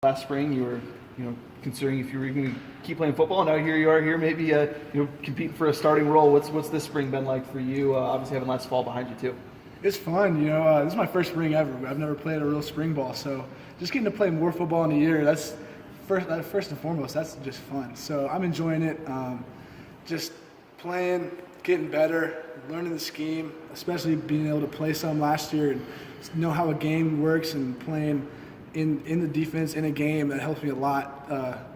Last spring, you were, considering if you were going to keep playing football. Now here you are here, maybe, competing for a starting role. What's this spring been like for you? Obviously having last fall behind you too. It's fun, this is my first spring ever. I've never played a real spring ball, so just getting to play more football in a year, that's first and foremost, that's just fun. So I'm enjoying it, just playing, getting better, learning the scheme, especially being able to play some last year and know how a game works and playing in the defense in a game. That helps me a lot,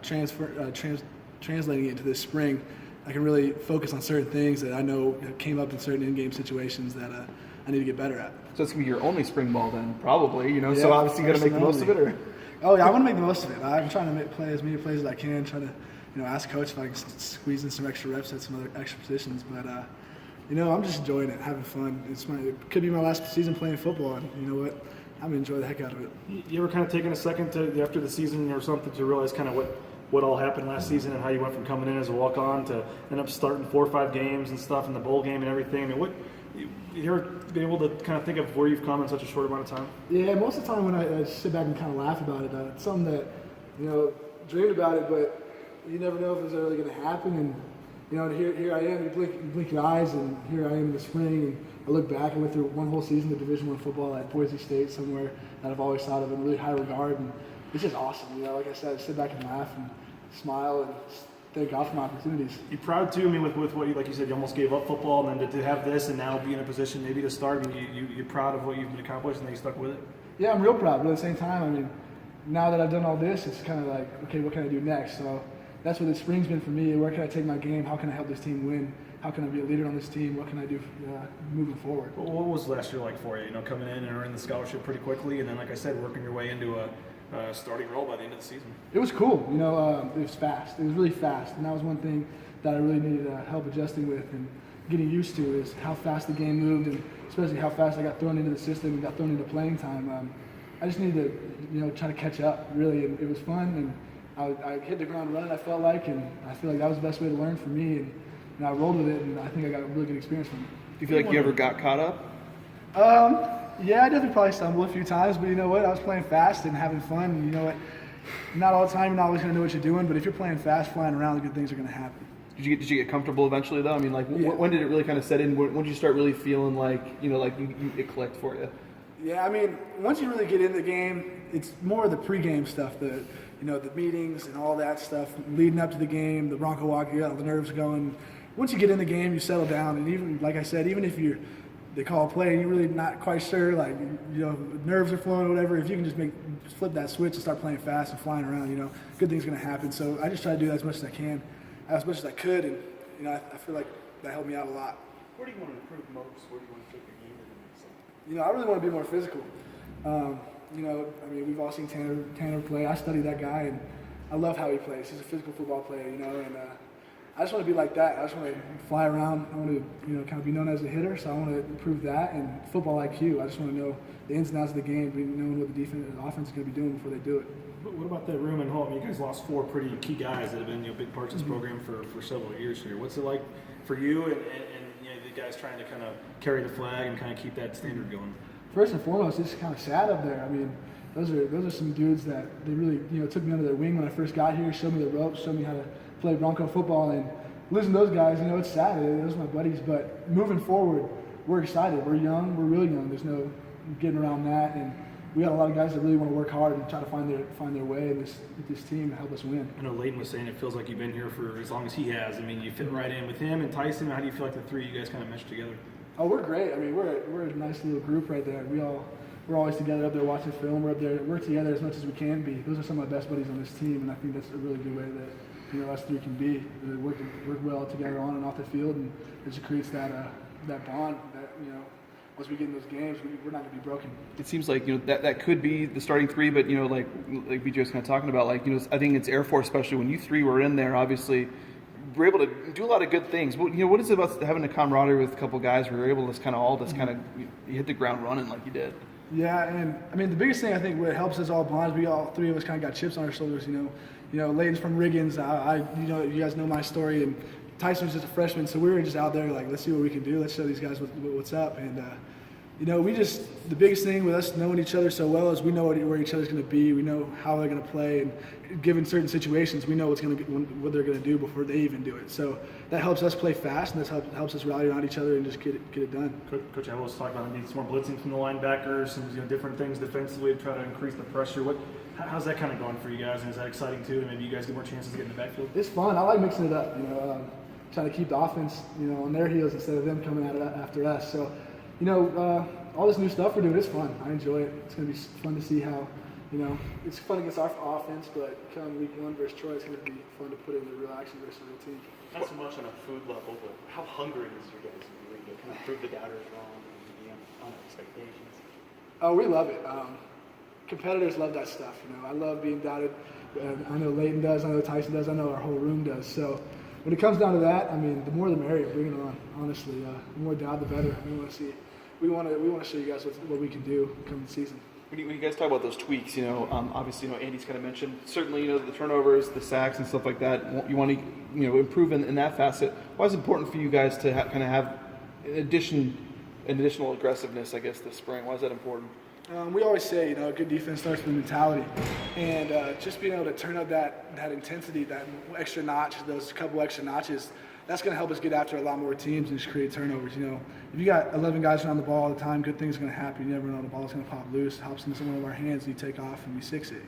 translating it into this spring. I can really focus on certain things that I know came up in certain in-game situations that I need to get better at. So it's going to be your only spring ball then, probably, Yeah, so obviously you got to make the most of it, or? Oh yeah, I want to make the most of it. I'm trying to play as many plays as I can, trying to, ask coach if I can squeeze in some extra reps at some other extra positions, but I'm just enjoying it, having fun. It could be my last season playing football, and you know what? I'm going to enjoy the heck out of it. You ever kind of taken a second to after the season or something to realize kind of what all happened last season and how you went from coming in as a walk-on to end up starting 4 or 5 games and stuff in the bowl game and everything? I mean, what you ever been able to kind of think of where you've come in such a short amount of time? Yeah, most of the time when I sit back and kind of laugh about it, it's something that, dreamed about it, but you never know if it's really going to happen. And, here I am, you blink your eyes, and here I am in the spring, and I look back, I went through one whole season of Division I football at Boise State, somewhere that I've always thought of in really high regard, and it's just awesome. Like I said, I sit back and laugh and smile and thank God for my opportunities. You proud too? I mean, with what you, like you said, you almost gave up football, and then to have this and now be in a position maybe to start. I mean, you're proud of what you've accomplished, and that you stuck with it. Yeah, I'm real proud, but at the same time, now that I've done all this, it's kind of like, okay, what can I do next? So that's what the spring's been for me. Where can I take my game? How can I help this team win? How can I be a leader on this team? What can I do moving forward? Well, what was last year like for you? Coming in and earning the scholarship pretty quickly, and then, like I said, working your way into a starting role by the end of the season. It was cool. It was fast. It was really fast, and that was one thing that I really needed help adjusting with and getting used to, is how fast the game moved, and especially how fast I got thrown into the system and got thrown into playing time. I just needed to, try to catch up, really, and it was fun, and I hit the ground running, I felt like, and I feel like that was the best way to learn for me, and I rolled with it, and I think I got a really good experience from it. Do you feel like you ever got caught up? Yeah, I definitely probably stumbled a few times, but you know what? I was playing fast and having fun, and you know what? Not all the time, you're not always going to know what you're doing, but if you're playing fast, flying around, good things are going to happen. Did you get comfortable eventually, though? I mean, Yeah. when did it really kind of set in? When did you start really feeling like, it clicked for you? Yeah, once you really get in the game, it's more of the pregame stuff, the meetings and all that stuff leading up to the game, the Bronco walk, you got the nerves going. Once you get in the game, you settle down, and even, like I said, even if they call a play and you're really not quite sure, like, nerves are flowing or whatever, if you can just flip that switch and start playing fast and flying around, good things are going to happen. So I just try to do that as much as I can, as much as I could, and, I feel like that helped me out a lot. Where do you want to improve most? Where do you want to take the game to the next level? I really want to be more physical. We've all seen Tanner play. I study that guy, and I love how he plays. He's a physical football player, and I just want to be like that. I just want to fly around. I want to, kind of be known as a hitter, so I want to improve that. And football IQ, I just want to know the ins and outs of the game, knowing what the defense and offense is going to be doing before they do it. But what about that room and home? You guys lost 4 pretty key guys that have been big parts of this program for several years here. What's it like for you and the guys trying to kind of carry the flag and kind of keep that standard going? First and foremost, it's kind of sad up there. Those are some dudes that they really took me under their wing when I first got here, showed me the ropes, showed me how to play Bronco football, and losing those guys, it's sad. Those are my buddies, but moving forward, we're excited. We're young. We're really young. There's no getting around that, and we got a lot of guys that really want to work hard and try to find their way in this team to help us win. I know Layden was saying it feels like you've been here for as long as he has. You fit right in with him and Tyson. How do you feel like the three of you guys kind of mesh together? Oh, we're great. We're a nice little group right there. We're always together up there watching film. We're up there. We're together as much as we can be. Those are some of my best buddies on this team, and I think that's a really good way that us three can be. Work well together on and off the field, and it just creates that bond that once we get in those games, we're not going to be broken. It seems like that could be the starting 3, but like BJ was kind of talking about, I think it's Air Force, especially when you 3 were in there. Obviously, we're able to do a lot of good things. But what is it about having a camaraderie with a couple guys where you're able to kind of all just kind of you hit the ground running like you did? Yeah, and the biggest thing I think what helps us all bonds, we all 3 of us kind of got chips on our shoulders. Layden's from Riggins. You guys know my story, and Tyson was just a freshman, so we were just out there like, let's see what we can do. Let's show these guys what's up, and the biggest thing with us knowing each other so well is we know where each other's going to be. We know how they're going to play, and given certain situations, we know what they're going to do before they even do it. So that helps us play fast, and that helps us rally around each other and just get it done. Coach, I always talk about needs more blitzing from the linebackers, some different things defensively to try to increase the pressure. How's that kind of going for you guys? And is that exciting too? Maybe you guys get more chances to get in the backfield. It's fun. I like mixing it up. Trying to keep the offense, on their heels instead of them coming at it after us. So, all this new stuff we're doing is fun. I enjoy it. It's going to be fun to see how, it's fun against our offense, but come week 1 versus Troy, it's going to be fun to put in the real action versus the real team. Not so much on a food level, but how hungry is your guys' league to kind of prove the doubters wrong and be on expectations? Oh, we love it. Competitors love that stuff. I love being doubted. I know Leighton does. I know Tyson does. I know our whole room does. So when it comes down to that, the more the merrier. Bring it on. Honestly, the more doubt, the better. We want to see. We want to show you guys what we can do come the season. When you guys talk about those tweaks, obviously, Andy's kind of mentioned certainly, the turnovers, the sacks, and stuff like that. You want to, improve in that facet. Why is it important for you guys to kind of have additional aggressiveness, I guess, this spring? Why is that important? We always say, good defense starts with mentality, and just being able to turn up that intensity, that extra notch, those couple extra notches, that's going to help us get after a lot more teams and just create turnovers. If you got 11 guys around the ball all the time, good things are going to happen. You never know the ball's going to pop loose. It hops into one of our hands, and you take off and we six it.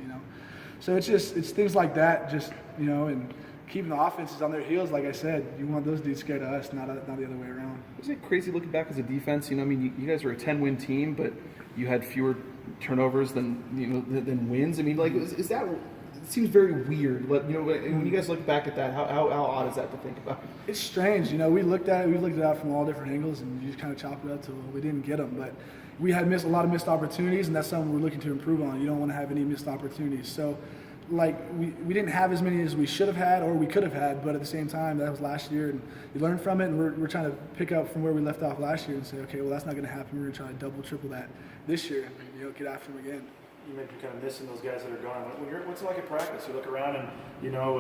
So it's things like that, and keeping the offenses on their heels. Like I said, you want those dudes scared of us, not the other way around. Isn't it crazy looking back as a defense? You guys were a 10-win team, but you had fewer turnovers than wins. Is that? It seems very weird. When you guys look back at that, how odd is that to think about? It's strange. We looked at it out from all different angles, and you just kind of chop it up to we didn't get them, but we had a lot of missed opportunities, and that's something we're looking to improve on. You don't want to have any missed opportunities. So, we didn't have as many as we should have had or we could have had, but at the same time, that was last year, and you learn from it, and we're trying to pick up from where we left off last year and say, okay, well, that's not going to happen. We're going to try to double, triple that this year and get after them again. You mentioned kind of missing those guys that are gone. What's it like at practice? You look around and,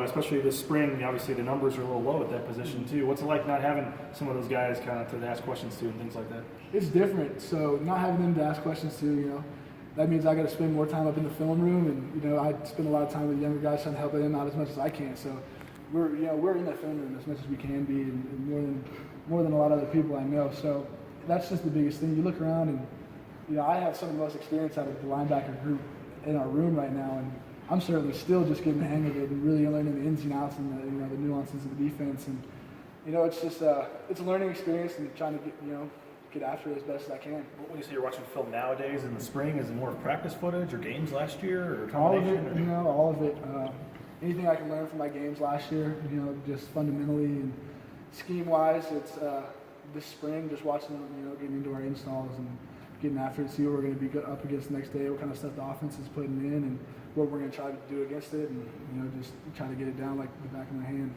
especially this spring, obviously the numbers are a little low at that position too. What's it like not having some of those guys kind of to ask questions to and things like that? It's different. So not having them to ask questions to, that means I got to spend more time up in the film room, and I spend a lot of time with younger guys trying to help them out as much as I can. So we're in that film room as much as we can be, and more than a lot of other people I know. So that's just the biggest thing. You look around and. I have some of the most experience out of the linebacker group in our room right now, and I'm certainly still just getting the hang of it and really learning the ins and outs and the nuances of the defense. And it's just it's a learning experience and trying to get after it as best as I can. When you say you're watching film nowadays in the spring, is it more practice footage or games last year or all of it? All of it. Anything I can learn from my games last year, just fundamentally and scheme-wise, it's this spring just watching getting into our installs and getting after it, see what we're going to be up against next day, what kind of stuff the offense is putting in, and what we're going to try to do against it, and just try to get it down like the back of my hand.